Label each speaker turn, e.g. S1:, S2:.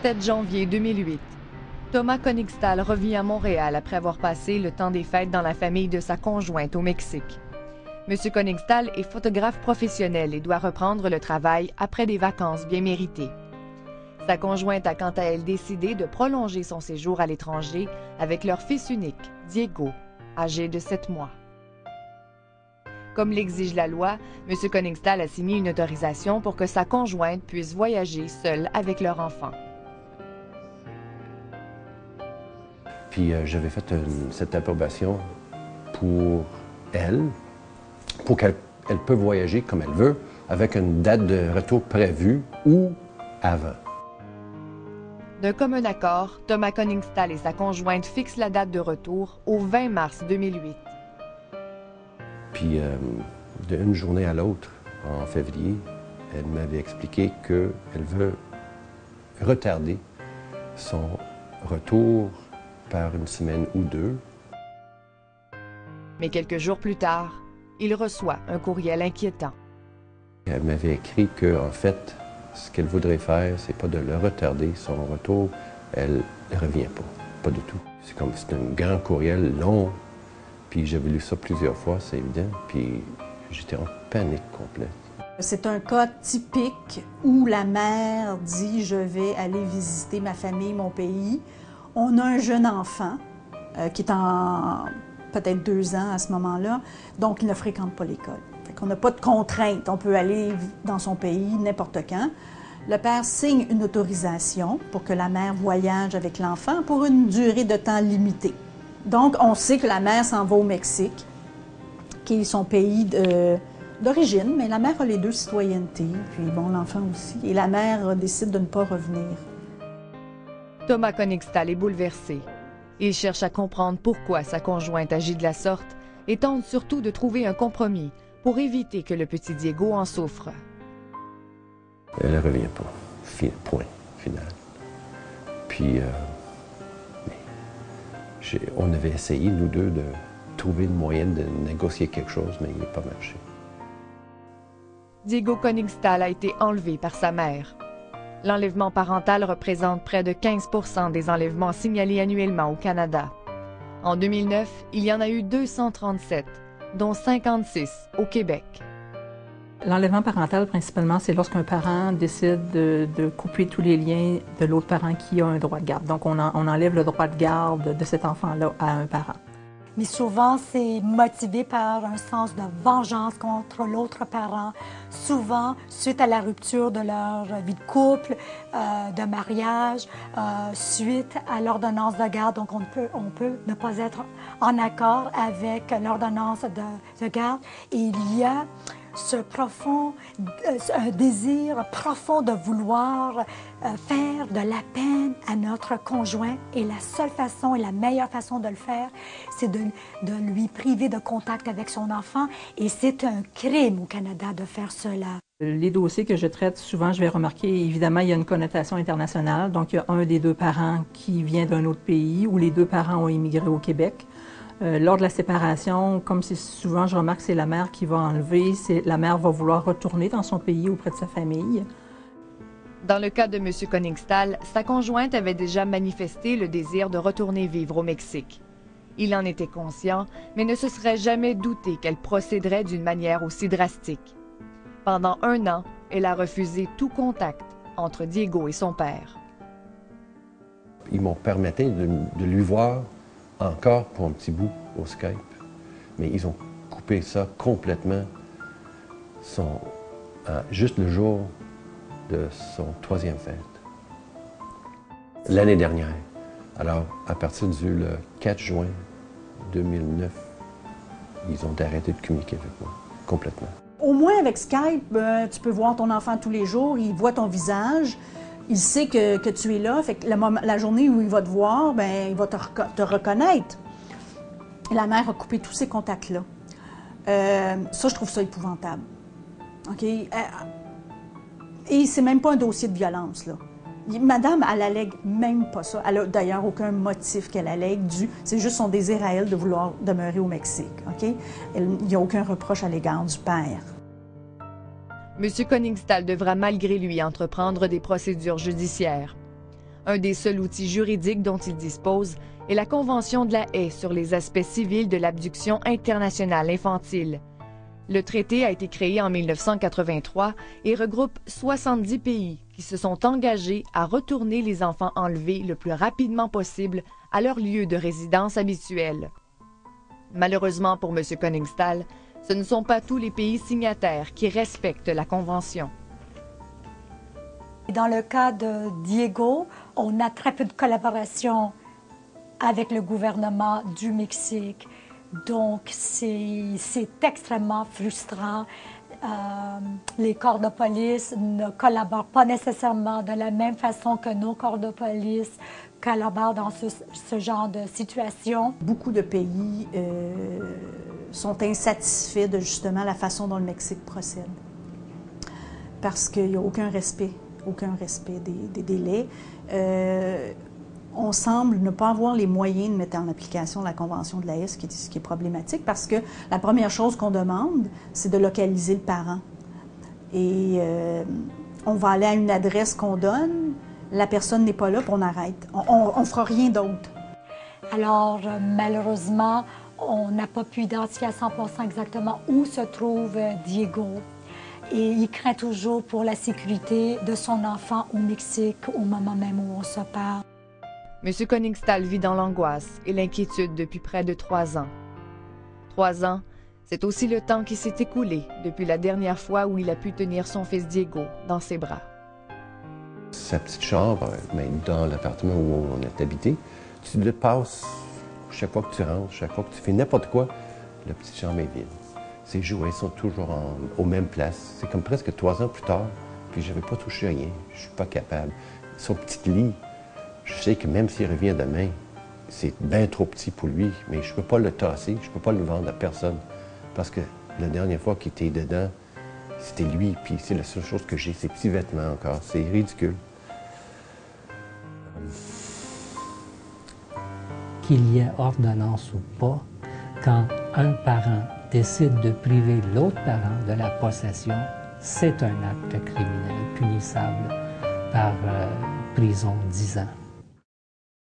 S1: 7 janvier 2008. Thomas Koenigstal revient à Montréal après avoir passé le temps des fêtes dans la famille de sa conjointe au Mexique. M. Koenigstal est photographe professionnel et doit reprendre le travail après des vacances bien méritées. Sa conjointe a quant à elle décidé de prolonger son séjour à l'étranger avec leur fils unique, Diego, âgé de 7 mois. Comme l'exige la loi, M. Koenigstal a signé une autorisation pour que sa conjointe puisse voyager seule avec leur enfant.
S2: Puis j'avais fait cette approbation pour elle, pour qu'elle peut voyager comme elle veut, avec une date de retour prévue ou avant.
S1: D'un commun accord, Thomas Koenigstal et sa conjointe fixent la date de retour au 20 mars 2008.
S2: Puis d'une journée à l'autre, en février, elle m'avait expliqué qu'elle veut retarder son retour par une semaine ou deux.
S1: Mais quelques jours plus tard, il reçoit un courriel inquiétant.
S2: Elle m'avait écrit qu'en fait, ce qu'elle voudrait faire, c'est pas de le retarder, son retour. Elle ne revient pas du tout. C'est comme, c'est un grand courriel long, puis j'avais lu ça plusieurs fois, c'est évident, puis j'étais en panique complète.
S3: C'est un cas typique où la mère dit « je vais aller visiter ma famille, mon pays ». On a un jeune enfant qui est en peut-être 2 ans à ce moment-là, donc il ne fréquente pas l'école. On n'a pas de contrainte, on peut aller dans son pays n'importe quand. Le père signe une autorisation pour que la mère voyage avec l'enfant pour une durée de temps limitée. Donc, on sait que la mère s'en va au Mexique, qui est son pays d'origine, mais la mère a les 2 citoyennetés, puis bon, l'enfant aussi. Et la mère décide de ne pas revenir.
S1: Thomas Koenigstal est bouleversé. Il cherche à comprendre pourquoi sa conjointe agit de la sorte et tente surtout de trouver un compromis pour éviter que le petit Diego en souffre.
S2: Elle ne revient pas. Point final. Puis, on avait essayé, nous deux, de trouver une moyenne de négocier quelque chose, mais il n'a pas marché.
S1: Diego Koenigstal a été enlevé par sa mère. L'enlèvement parental représente près de 15 % des enlèvements signalés annuellement au Canada. En 2009, il y en a eu 237, dont 56 au Québec.
S4: L'enlèvement parental, principalement, c'est lorsqu'un parent décide de couper tous les liens de l'autre parent qui a un droit de garde. Donc, on enlève le droit de garde de cet enfant-là à un parent.
S5: Mais souvent, c'est motivé par un sens de vengeance contre l'autre parent. Souvent, suite à la rupture de leur vie de couple, de mariage, suite à l'ordonnance de garde. Donc, on peut ne pas être en accord avec l'ordonnance de garde. Et il y a un désir profond de vouloir faire de la peine à notre conjoint. Et la seule façon et la meilleure façon de le faire, c'est de lui priver de contact avec son enfant. Et c'est un crime au Canada de faire cela.
S4: Les dossiers que je traite, souvent, je vais remarquer, évidemment, il y a une connotation internationale. Donc, il y a un des 2 parents qui vient d'un autre pays ou les 2 parents ont immigré au Québec. Lors de la séparation, comme c'est souvent, je remarque, c'est la mère qui va enlever, la mère va vouloir retourner dans son pays auprès de sa famille.
S1: Dans le cas de M. Koenigstal, sa conjointe avait déjà manifesté le désir de retourner vivre au Mexique. Il en était conscient, mais ne se serait jamais douté qu'elle procéderait d'une manière aussi drastique. Pendant 1 an, elle a refusé tout contact entre Diego et son père.
S2: Ils m'ont permis de lui voir encore pour un petit bout au Skype, mais ils ont coupé ça complètement juste le jour de son 3e fête. L'année dernière. Alors, à partir le 4 juin 2009, ils ont arrêté de communiquer avec moi, complètement.
S3: Au moins avec Skype, tu peux voir ton enfant tous les jours, il voit ton visage, il sait que tu es là, fait que la journée où il va te voir, ben, il va te reconnaître. Et la mère a coupé tous ces contacts-là. Ça, je trouve ça épouvantable. OK? Et c'est même pas un dossier de violence, là. Madame, elle allègue même pas ça. Elle a d'ailleurs aucun motif qu'elle allègue c'est juste son désir à elle de vouloir demeurer au Mexique, OK? Il n'y a aucun reproche à l'égard du père.
S1: M. Koenigstal devra malgré lui entreprendre des procédures judiciaires. Un des seuls outils juridiques dont il dispose est la Convention de la Haye sur les aspects civils de l'abduction internationale infantile. Le traité a été créé en 1983 et regroupe 70 pays qui se sont engagés à retourner les enfants enlevés le plus rapidement possible à leur lieu de résidence habituel. Malheureusement pour M. Koningstal, ce ne sont pas tous les pays signataires qui respectent la Convention.
S5: Dans le cas de Diego, on a très peu de collaboration avec le gouvernement du Mexique. Donc, c'est extrêmement frustrant. Les corps de police ne collaborent pas nécessairement de la même façon que nos corps de police collaborent dans ce genre de situation.
S3: Beaucoup de pays sont insatisfaits de justement la façon dont le Mexique procède. Parce qu'il n'y a aucun respect des délais. On semble ne pas avoir les moyens de mettre en application la Convention de la Haye, ce qui est problématique, parce que la première chose qu'on demande, c'est de localiser le parent. Et on va aller à une adresse qu'on donne, la personne n'est pas là, puis on arrête. On ne fera rien d'autre.
S5: Alors, malheureusement, on n'a pas pu identifier à 100% exactement où se trouve Diego. Et il craint toujours pour la sécurité de son enfant au Mexique au moment même où on se parle.
S1: M. Koningstal vit dans l'angoisse et l'inquiétude depuis près de 3 ans. 3 ans, c'est aussi le temps qui s'est écoulé depuis la dernière fois où il a pu tenir son fils Diego dans ses bras.
S2: Sa petite chambre, mais dans l'appartement où on est habité, tu le passes chaque fois que tu rentres, chaque fois que tu fais n'importe quoi, la petite chambre est vide. Ses jouets sont toujours aux mêmes places. C'est comme presque 3 ans plus tard, puis je n'avais pas touché rien. Je ne suis pas capable. Son petit lit, je sais que même s'il revient demain, c'est bien trop petit pour lui, mais je ne peux pas le tasser, je ne peux pas le vendre à personne. Parce que la dernière fois qu'il était dedans, c'était lui, puis c'est la seule chose que j'ai, ses petits vêtements encore. C'est ridicule.
S6: Qu'il y ait ordonnance ou pas, quand un parent décide de priver l'autre parent de la possession, c'est un acte criminel punissable par prison 10 ans.